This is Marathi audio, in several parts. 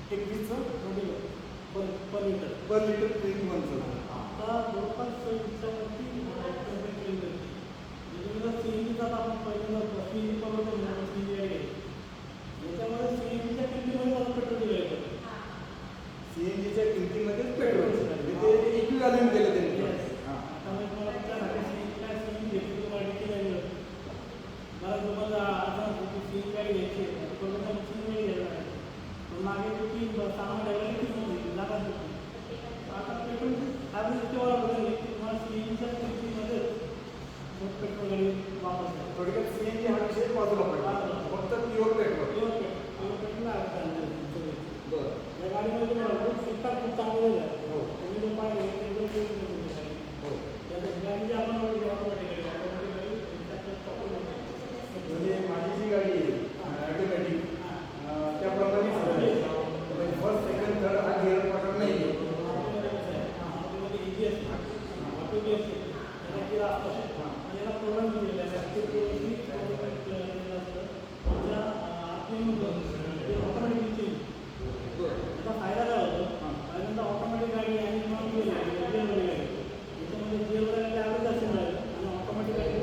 21चं पर लिटर 21चं. आता जवळपास दिवसावरती सीएनजीचा आपण पहिल्यांदा सीएनजी परवडतो सीएनजी आहे याच्यामध्ये सीएनजीच्या किमतीमध्ये पेट्रोल दिलं येतं. सीएनजीच्या किमतीमध्येच पेट्रोल ते इक्विव्हॅलंट केलं त्यांनी. त्यामुळे तुम्हाला त्यासाठी सीएनजी काय सीएनजी घ्यायची तुम्हाला डिटेल आहे मला तुम्हाला आता सीएनजी गाडी घ्यायची आहे सीएनजी घ्यायला आहे मागे की सामान ठेवायला किती जागा होती आता पेट्रोल ॲव्हरेज तेवढा बदलले की तुम्हाला सीएनजीच्या किमतीमध्ये पेट्रोल गाडी वापरतो. थोडक्यात सीएनजी हा विषय बाजूला पडला फक्त प्युअर पेट्रोल. पेट्रोल आहे बरं या गाडीमध्ये तुम्हाला खूप शिकतात खूप चांगलं आहे. तुम्ही जो पाहिजे गाडी आपण म्हणजे माझी जी गाडी आहे ऑटोमॅटिक त्याप्रमाणे फर्स्ट सेकंड थर्ड हा गिअर पकडत नाही आहे. फायदा काय होतो पहिल्यांदा ऑटोमॅटिक गाडी आणि याच्यामध्ये गिअरवर ॲव्हरेज असेल आणि ऑटोमॅटिक गाडी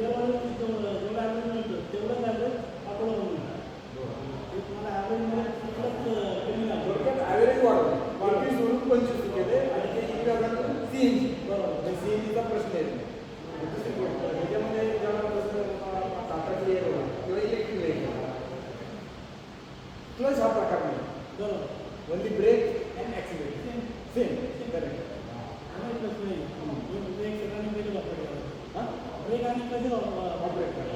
जेवढं ॲव्हरेज मिळतं तेवढंच ॲव्हरेज ऑटोला मिळतं. तुम्हाला ॲव्हरेजमध्ये कमी लागतं. थोडक्यात ॲव्हरेज वाढवलं 21 सोडून 25 केले आणि ते इक्विव्हॅलंट सीएनजी. बरोबर सीएनजीचा प्रश्न येतो. दुसरी गोष्ट त्याच्यामध्ये जेव्हा प्रश्न टाटाची एअर किंवा इलेक्ट्रिक व्हेकल क्लच हा प्रकार नाही. बरोबर only brake and accelerator same correct. Brake सगळ्यांनी ब्रेक वापरला ब्रेक आणि कधी ऑपरेट करा.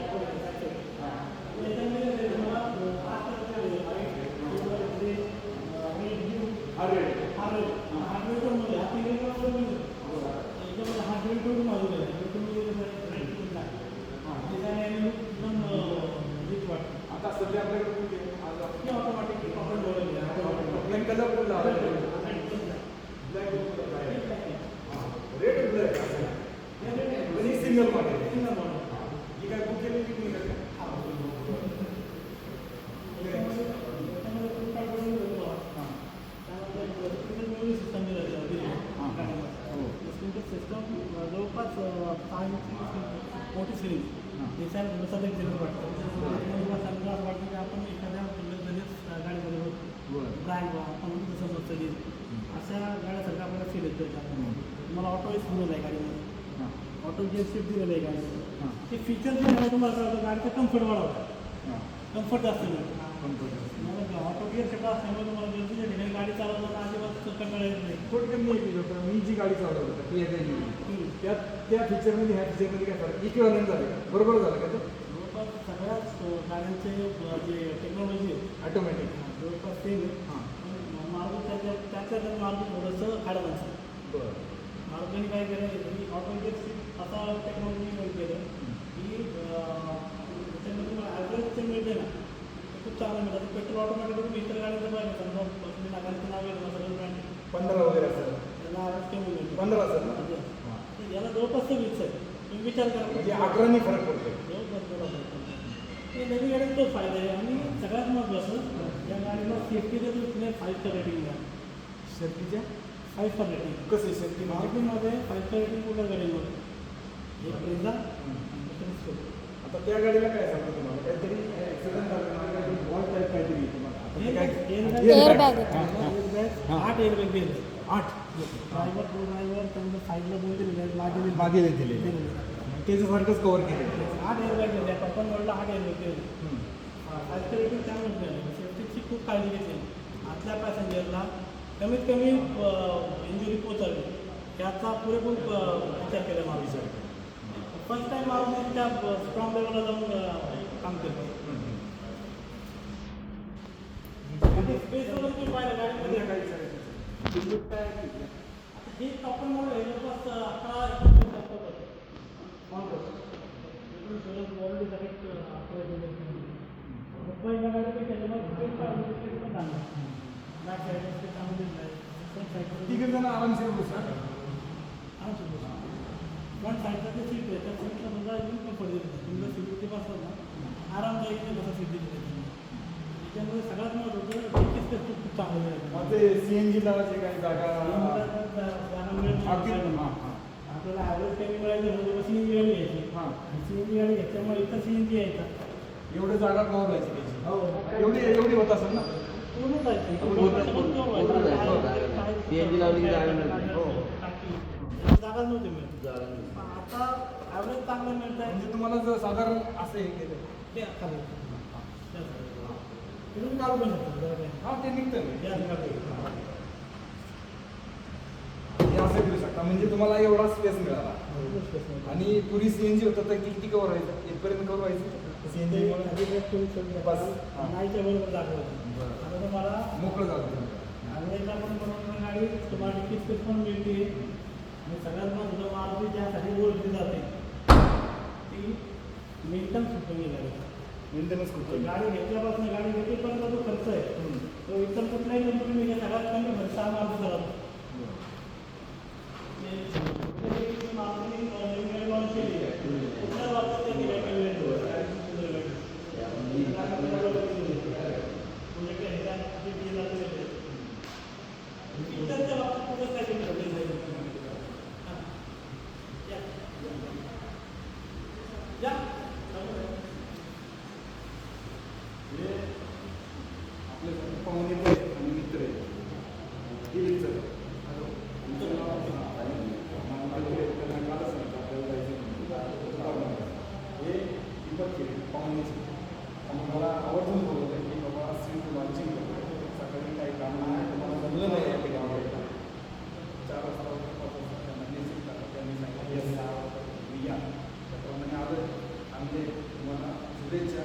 आता सध्या आपल्याकडे ऑटोमॅटिक कलर कुठला रेड ब्लॅक आणि सिंगल मॉडेल ही काय बुक केली की सिस्टम जवळपास मोठी सिरीज दिसायला थोडंसं एक सिरीज वाटतं सनग्लास वाटतं की आपण एखाद्या लगेच गाडीमध्ये बघतो ब्रँड आपण जसं मर्सिडीज अशा गाड्यासारखं आपल्याला फील येतो. तुम्हाला ऑटो दिलेलं आहे गाडीमध्ये ऑटो गिअर शिफ्ट दिलेलं आहे गाडीमध्ये ते फीचर जे आहे तुम्हाला गाडीचं कम्फर्ट वाढवतं कम्फर्ट जास्त मिळतं. ऑटो गिअर शिफ्ट असल्यामुळे तुम्हाला गरजेच्या ठिकाणी गाडी चालवताना अजिबात कंटाळा येत नाही. थोडक्यात मी जी गाडी चालवत होता ती त्या फीचरमध्ये ह्या फीचरमध्ये काय फरक इक्विव्हॅलंट झालं बरोबर झालं का? जवळपास सगळ्याच गाड्यांचे जे टेक्नॉलॉजी आहे ऑटोमॅटिक जवळपास सेम आहे. मार्ग त्याचं मार्ग थोडंसं ॲडव्हान्स आहे. बरं मार्गाने काय केलं की ऑटोमॅटिक असा टेक्नॉलॉजी केलं की त्याच्यामध्ये तुम्हाला ॲव्हरेज जे मिळते ना ते खूप चांगलं मिळतं. पेट्रोल ऑटोमॅटिक करून इतर गाड्यांचं पाहिजे समजा तुम्ही गाडीचं नाव आहे सगळं ब्रँड 15 वगैरे असेल त्याला ॲव्हरेज कमी मिळते 15 असेल ना याला जवळपास 20 आहे. तुम्ही विचार करा म्हणजे 11 फरक पडतो. हे नवीन गाडीत तो फायदा आहे आणि सगळ्यात महत्त्वाचं या गाडीला सेफ्टीच्या दृष्टीने 5 स्टार रेटिंग आहे. सेफ्टीच्या 5 स्टार रेटिंग कसं आहे सेफ्टी मारुतीमध्ये 5 स्टार रेटिंग कुठल्या गाडीमध्ये एक प्रेझा आता त्या गाडीला काय सांगतो तुम्हाला काहीतरी ॲक्सिडेंट झाला वॉल टाईप काहीतरी एअरबॅग 8 एअरबॅग दिले 8 ड्रायव्हर त्यांच्या साईडला 2 दिलेले आहेत मागे दिले त्याच्यासारखंच कव्हर केले 8 एअरबॅग दिले आहेत. आपण म्हणलं 8 एअरबॅग दिले 5 स्टार रेटिंग त्यामुळे दिलं सेफ्टीची खूप काळजी घेतली. आतल्या पॅसेंजरला कमीत कमी इंजुरी पोचवली याचा पुरेपूर विचार केला मारुती. फर्स्ट टाईम मारुती त्या स्ट्रॉंग लेवलला जाऊन काम करतो. स्पेस वगैरे तुम्ही पाहिलं गाडीमध्ये काय हे आपण म्हणलं हे जवळपास 11 पहिल्या गाडीपेक्षा तिघे जण आरामशीर बसा फ्रंट साईडला जे सीट आहे त्या सीटला सुद्धा एकदम कम्फर्ट देतो. तुमच्या सिक्युरिटी पास ना आरामदायक बसा सीट दिली त्यांनी. त्याच्यामुळे सगळ्यात महत्त्वाचं टिकीट खूप चांगलं मिळालं. मग ते सीएनजी लावायची काही जागा जागा मिळत अगदी नाही. हां हां आपल्याला ॲव्हरेज टाइम मिळायचं म्हणजे सीएनजी गाडी घ्यायची. हां आणि सीएनजी गाडी घेतल्यामुळे इथं सीएनजी यायचा. एवढे जागा कव्हर व्हायची त्याची हो एवढी होत असेल ना पूर्ण जायचं. CNG लावली की जागा मिळते. हो. जागा नव्हती मिळत. आता ॲव्हरेज चांगलं मिळत आहे. म्हणजे तुम्हाला जर साधारण असं हे केलं ते खाली. इथून काढू पण शकतो जरा काही. हां ते निघतं ना या ठिकाणी. हे असं करू शकता म्हणजे तुम्हाला एवढा स्पेस मिळाला आणि पुरी सीएनजी होतं तर किती कव्हर व्हायचं इथपर्यंत कव्हर व्हायचं सीएनजी बस. हां. नाहीच्या बरोबर जागा होती. आता तुम्हाला मोकळं झालं ॲव्हरेज आपण बनवणार गाडी तुम्हाला टिकीट पण मिळते. आणि सगळ्यात महत्त्वाचं मारुती ज्यासाठी ओळखली जाते ती मेंटेनन्स खूप कमी झाली. मेंटेनन्स खूप कमी. गाडी घेतल्यापासून गाडी घेतलीपर्यंत जो खर्च आहे तो इतर कुठल्याही कंपनीमध्ये सगळ्यात कमी खर्च हा मारुती करत. आपले पाहुणे पण आहेत आणि मित्र आहेत दिलीप सर आमचं नाव त्यांना कालच सांगितलं आपल्याला जायचं हे दीपक केले पाहुणेचे आणि मला आवर्जून बोलवलं की बाबा सीट लॉन्चिंग करतो सकाळी काही काम नाही तुम्हाला जमलं नाही या ठिकाणी 4 वाजता 5 वाजता त्यांना मेसेज टाका त्यांनी सांगितलं येस मी या त्याप्रमाणे आलं आणि तुम्हाला शुभेच्छा